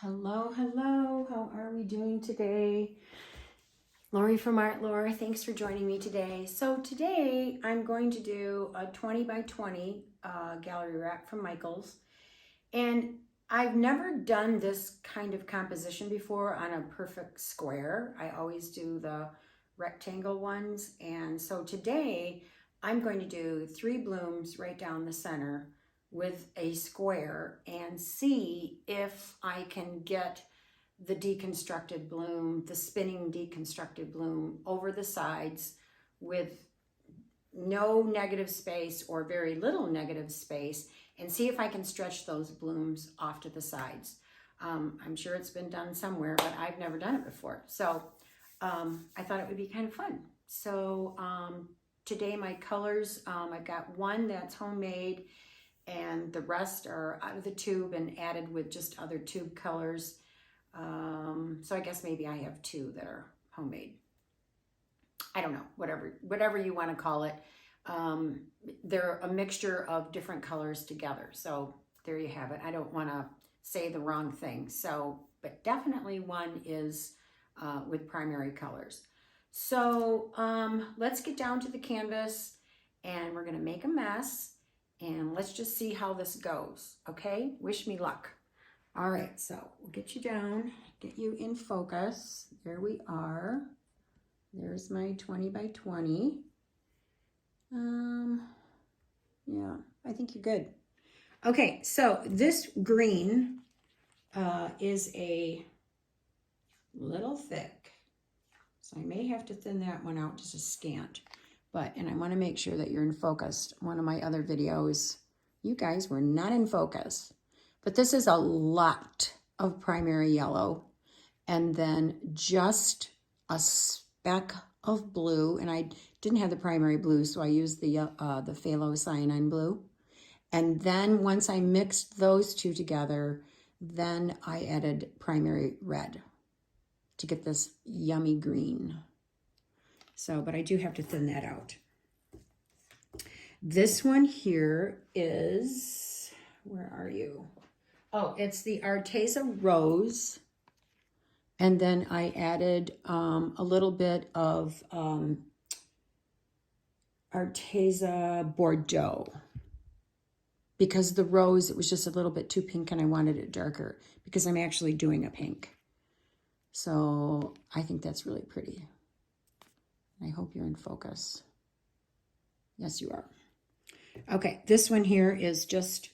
Hello, hello. How are we doing today? Lori from Art Lore. Thanks for joining me today. So today I'm going to do a 20 by 20 gallery wrap from Michaels. And I've never done this kind of composition before on a perfect square. I always do the rectangle ones. And so today I'm going to do 3 blooms right down the center with a square and see if I can get the deconstructed bloom, the spinning deconstructed bloom over the sides with no negative space or very little negative space, and see if I can stretch those blooms off to the sides. I'm sure it's been done somewhere, but I've never done it before. So I thought it would be kind of fun. So today my colors, I've got one that's homemade, and the rest are out of the tube and added with just other tube colors. So I guess maybe I have 2 that are homemade. I don't know, whatever you want to call it. They're a mixture of different colors together. So there you have it. I don't want to say the wrong thing. So, but definitely one is with primary colors. So let's get down to the canvas, and we're going to make a mess. And let's just see how this goes, okay? Wish me luck. All right, so we'll get you down, get you in focus. There we are. There's my 20 by 20. Yeah, I think you're good. Okay, so this green is a little thick. So I may have to thin that one out just a scant. And I want to make sure that you're in focus. One of my other videos, you guys were not in focus. But this is a lot of primary yellow, and then just a speck of blue. And I didn't have the primary blue, so I used the phthlocyanine blue. And then once I mixed those 2 together, then I added primary red to get this yummy green. So, but I do have to thin that out. This one here is, where are you? Oh, it's the Arteza Rose. And then I added a little bit of Arteza Bordeaux. Because the rose, it was just a little bit too pink and I wanted it darker because I'm actually doing a pink. So I think that's really pretty. I hope you're in focus. Yes, you are. Okay, this one here is just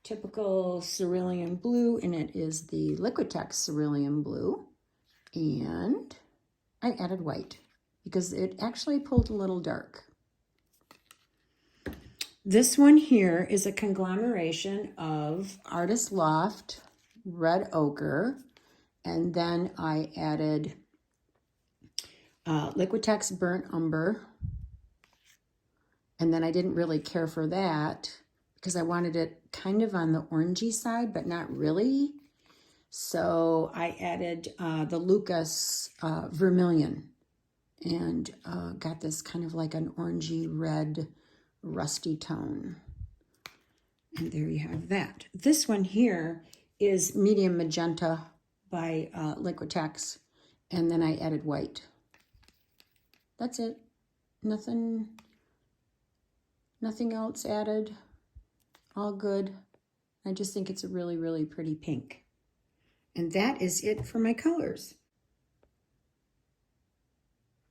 typical cerulean blue, and it is the Liquitex cerulean blue. And I added white because it actually pulled a little dark. This one here is a conglomeration of Artist Loft, red ochre, and then I added Liquitex burnt umber, and then I didn't really care for that because I wanted it kind of on the orangey side, but not really. So I added the Lukas vermillion, and got this kind of like an orangey red rusty tone. And there you have that. This one here is medium magenta by Liquitex, and then I added white. That's it. Nothing else added. All good. I just think it's a really, really pretty pink. And that is it for my colors.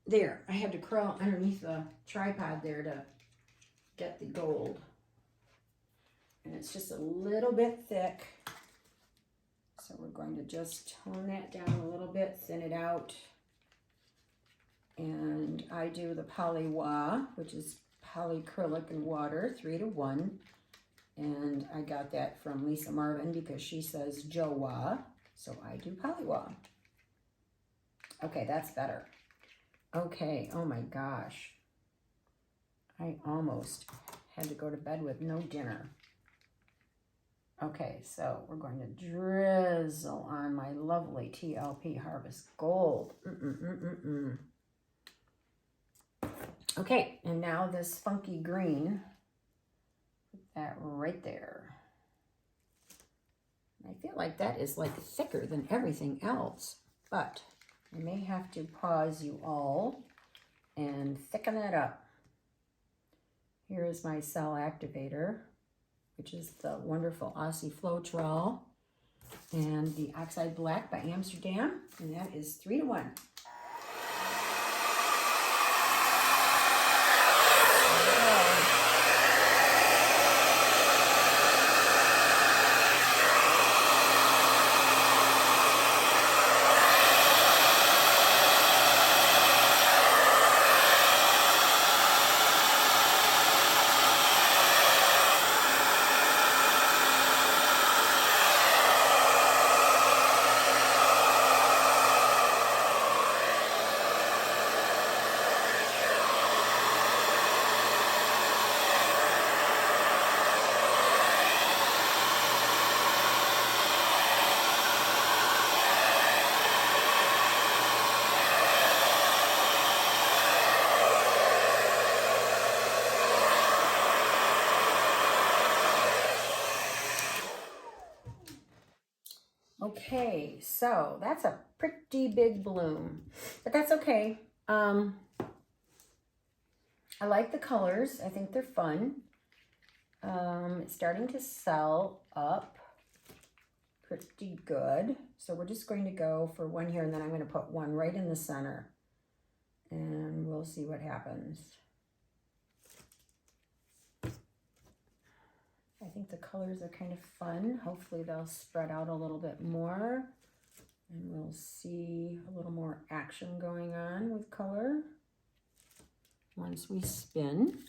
There, I had to crawl underneath the tripod there to get the gold. And it's just a little bit thick. So we're going to just tone that down a little bit, thin it out. And I do the polywa, which is polycrylic and water, 3:1. And I got that from Lisa Marvin because she says Jowa, so I do polywa. Okay, that's better. Okay, oh my gosh. I almost had to go to bed with no dinner. Okay, so we're going to drizzle on my lovely TLP Harvest Gold. Okay, and now this funky green, put that right there. My feel like that is like thicker than everything else, but I may have to pause you all and thicken that up. Here is my cell activator, which is the wonderful Aussie Floetrol, and the Oxide Black by Amsterdam, and that is 3-to-1. Okay, so that's a pretty big bloom, but that's okay. I like the colors. I think they're fun. It's starting to sell up pretty good. So we're just going to go for one here, and then I'm going to put one right in the center, and we'll see what happens. I think the colors are kind of fun. Hopefully they'll spread out a little bit more, and we'll see a little more action going on with color. Once we spin,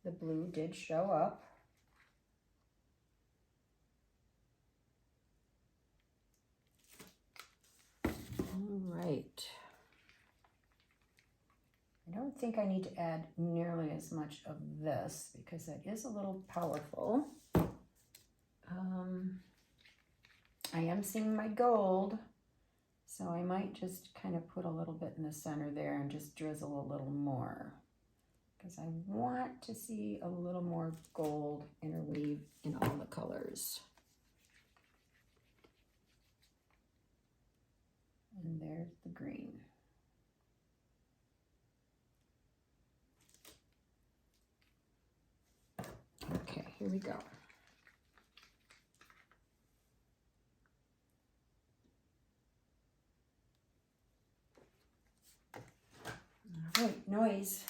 the blue did show up. All right. I don't think I need to add nearly as much of this because that is a little powerful. I am seeing my gold, so I might just kind of put a little bit in the center there and just drizzle a little more because I want to see a little more gold interweave in all the colors. And there's the green. Okay, here we go. All right, noise.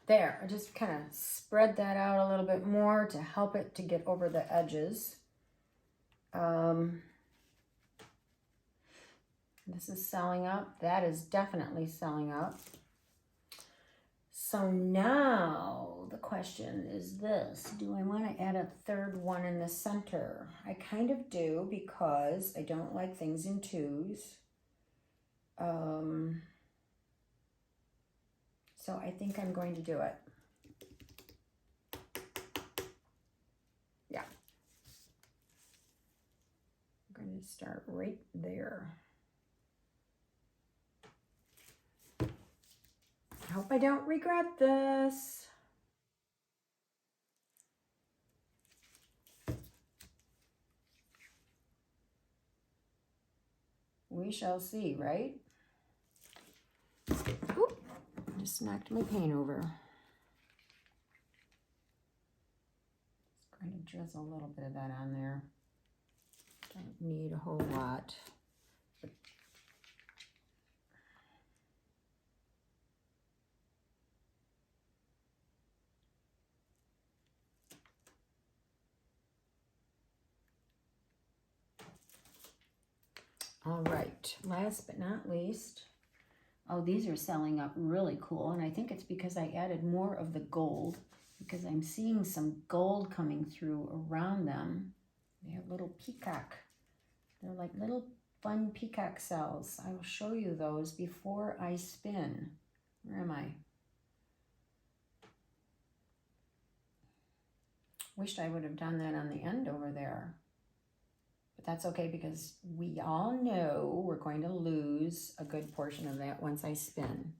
There, I just kind of spread that out a little bit more to help it to get over the edges. This is selling up. That is definitely selling up. So now the question is this: do I want to add a third one in the center? I kind of do, because I don't like things in twos. So I think I'm going to do it. Yeah. I'm going to start right there. I hope I don't regret this. We shall see, right? Oop, I just knocked my paint over. Just going to drizzle a little bit of that on there. Don't need a whole lot. All right, last but not least, oh, these are selling up really cool, and I think it's because I added more of the gold, because I'm seeing some gold coming through around them. They have little peacock. They're like little fun peacock cells. I will show you those before I spin. Where am I? Wished I would have done that on the end over there. But that's okay, because we all know we're going to lose a good portion of that once I spin.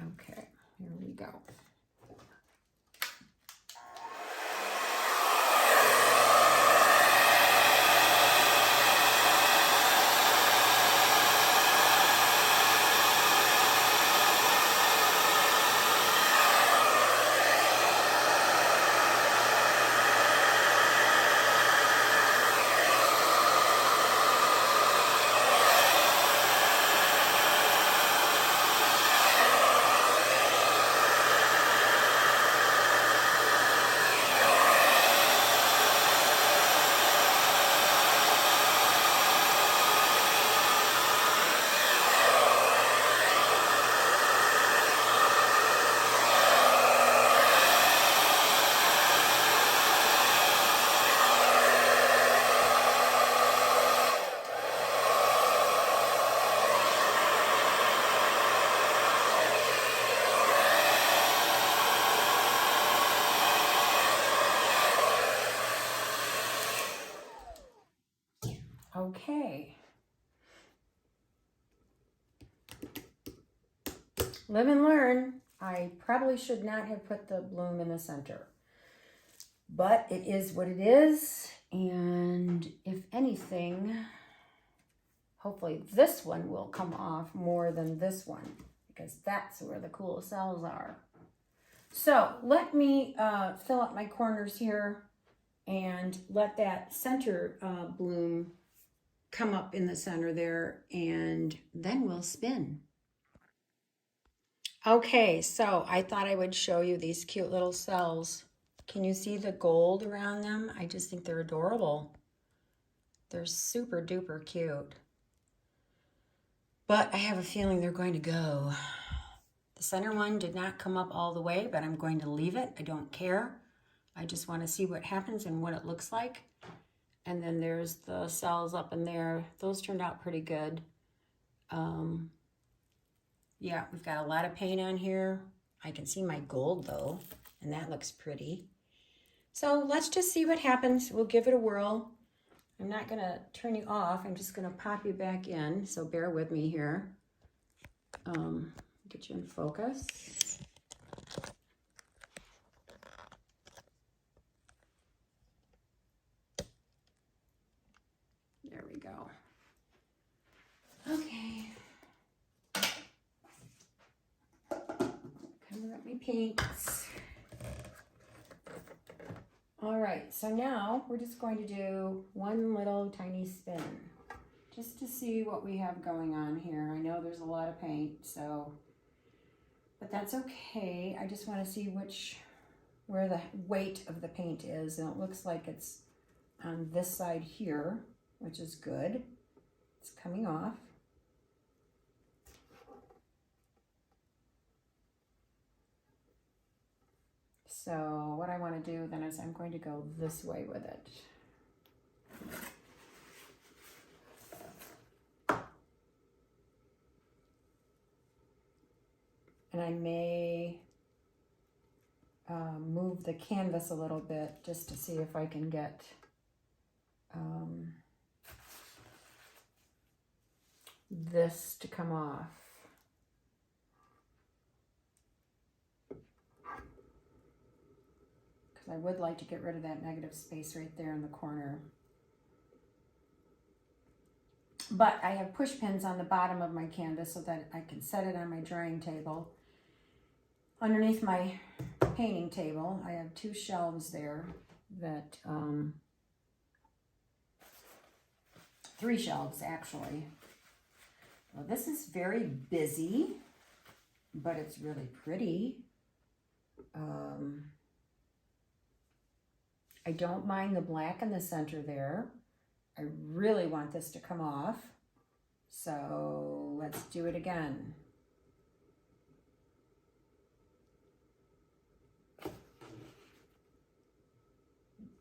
Okay, here we go. Okay. Live and learn. I probably should not have put the bloom in the center, but it is what it is. And if anything, hopefully this one will come off more than this one, because that's where the cool cells are. So let me fill up my corners here and let that center bloom come up in the center there, and then we'll spin. Okay, so I thought I would show you these cute little cells. Can you see the gold around them? I just think they're adorable. They're super duper cute. But I have a feeling they're going to go. The center one did not come up all the way, but I'm going to leave it. I don't care. I just want to see what happens and what it looks like. And then there's the cells up in there. Those turned out pretty good. Yeah, we've got a lot of paint on here. I can see my gold though, and that looks pretty. So let's just see what happens. We'll give it a whirl. I'm not gonna turn you off. I'm just gonna pop you back in. So bear with me here. Get you in focus. There we go. Okay. Cover up my paints. All right, so now we're just going to do one little tiny spin just to see what we have going on here. I know there's a lot of paint, so, but that's okay. I just want to see where the weight of the paint is, and it looks like it's on this side here, which is good. It's coming off. So what I want to do then is I'm going to go this way with it. And I may move the canvas a little bit just to see if I can get this to come off. Because I would like to get rid of that negative space right there in the corner. But I have push pins on the bottom of my canvas so that I can set it on my drying table. Underneath my painting table, I have 2 shelves there that, 3 shelves actually. Well, this is very busy, but it's really pretty. I don't mind the black in the center there. I really want this to come off. So let's do it again. It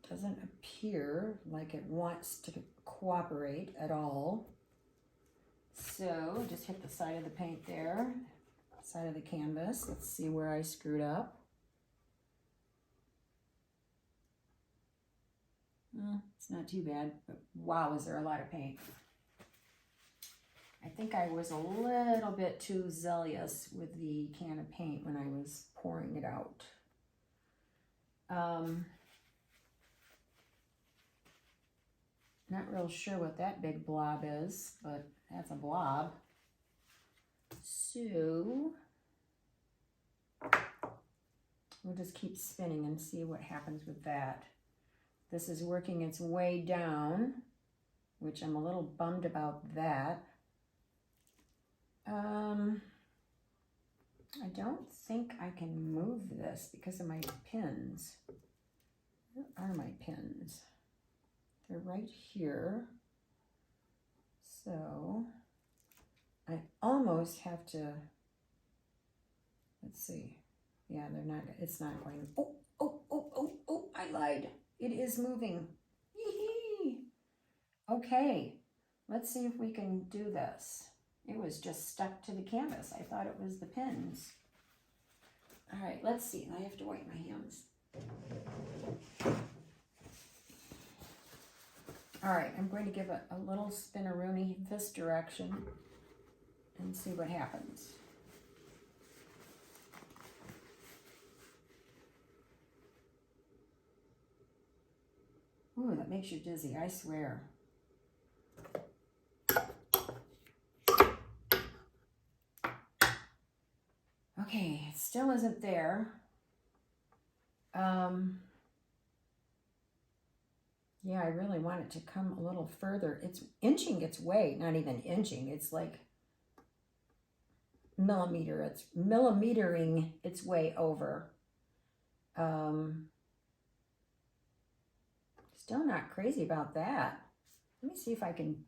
doesn't appear like it wants to cooperate at all. So just hit the side of the paint there, side of the canvas. Let's see where I screwed up. It's not too bad, but wow, is there a lot of paint. I think I was a little bit too zealous with the can of paint when I was pouring it out. Not real sure what that big blob is, but that's a blob. So we'll just keep spinning and see what happens with that. This is working its way down, which I'm a little bummed about that. I don't think I can move this because of my pins. Where are my pins? They're right here. So I almost have to, let's see. Yeah, they're not, it's not going, oh, I lied. It is moving. Yee-hee. Okay, let's see if we can do this. It was just stuck to the canvas. I thought it was the pins. All right, let's see. I have to wipe my hands. All right, I'm going to give it a little spin-a-rooney this direction and see what happens. Ooh, that makes you dizzy, I swear. Okay, it still isn't there. Yeah, I really want it to come a little further. It's inching its way, not even inching, it's like it's millimetering its way over. Still not crazy about that. Let me see if I can.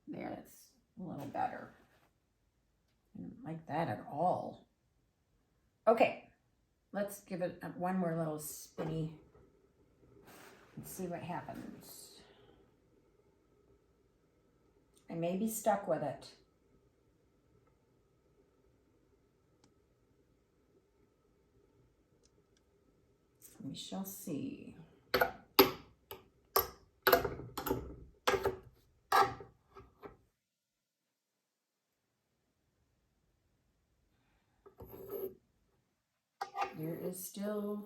There, that's a little better. I don't like that at all. Okay, let's give it one more little spinny and see what happens. I may be stuck with it. We shall see. There is still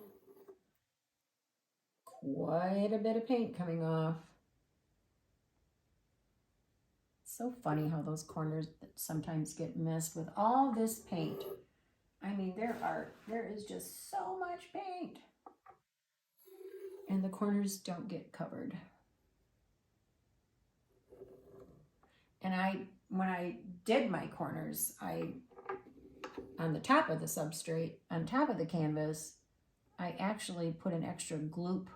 quite a bit of paint coming off. It's so funny how those corners sometimes get missed with all this paint. I mean, there is just so much paint. and the corners don't get covered. And when I did my corners, on the top of the substrate, on top of the canvas, I actually put an extra gloop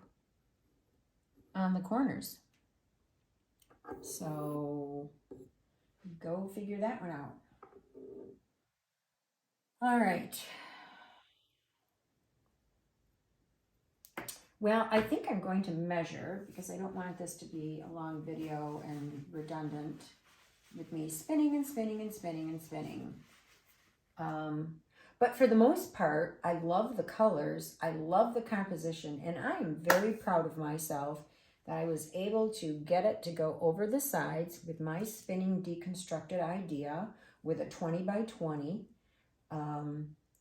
on the corners. So go figure that one out. All right. Well, I think I'm going to measure because I don't want this to be a long video and redundant with me spinning and spinning and spinning and spinning. But for the most part, I love the colors. I love the composition, and I am very proud of myself that I was able to get it to go over the sides with my spinning deconstructed idea with a 20 by 20.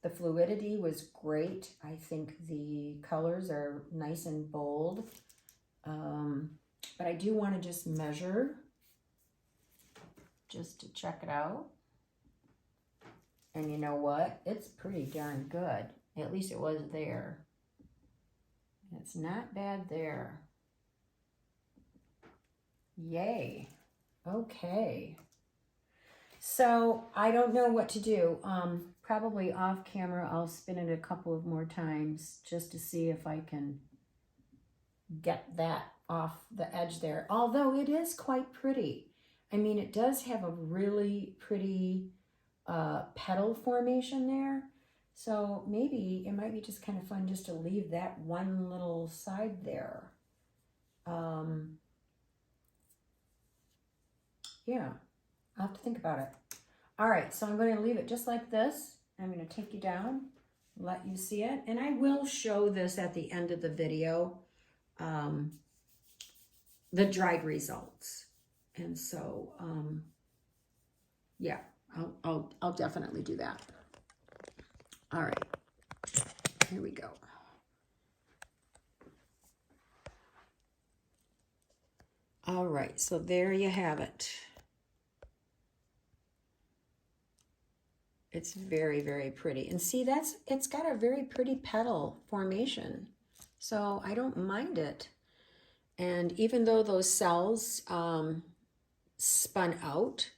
The fluidity was great. I think the colors are nice and bold. But I do want to just measure just to check it out. And you know what? It's pretty darn good. At least it was there. It's not bad there. Yay. Okay. So I don't know what to do. Probably off camera, I'll spin it a couple of more times just to see if I can get that off the edge there. Although it is quite pretty. I mean, it does have a really pretty petal formation there. So maybe it might be just kind of fun just to leave that one little side there. Yeah, I'll have to think about it. All right, so I'm going to leave it just like this. I'm going to take you down, let you see it, and I will show this at the end of the video, the dried results. And so, yeah, I'll definitely do that. All right, here we go. All right, so there you have it. It's very, very pretty. And see, it's got a very pretty petal formation. So I don't mind it. And even though those cells spun out,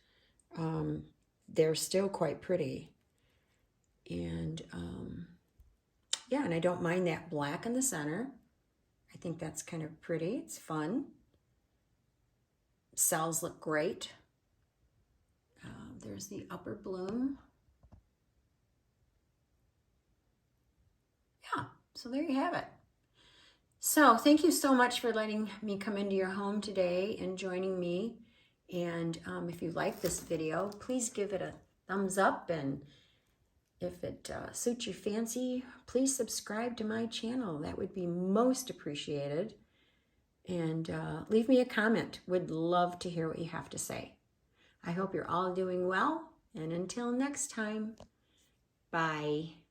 they're still quite pretty. And yeah, and I don't mind that black in the center. I think that's kind of pretty. It's fun. Cells look great. There's the upper bloom. Yeah, so there you have it. So thank you so much for letting me come into your home today and joining me. And if you like this video, please give it a thumbs up. And if it suits your fancy, please subscribe to my channel. That would be most appreciated. And leave me a comment. Would love to hear what you have to say. I hope you're all doing well. And until next time, bye.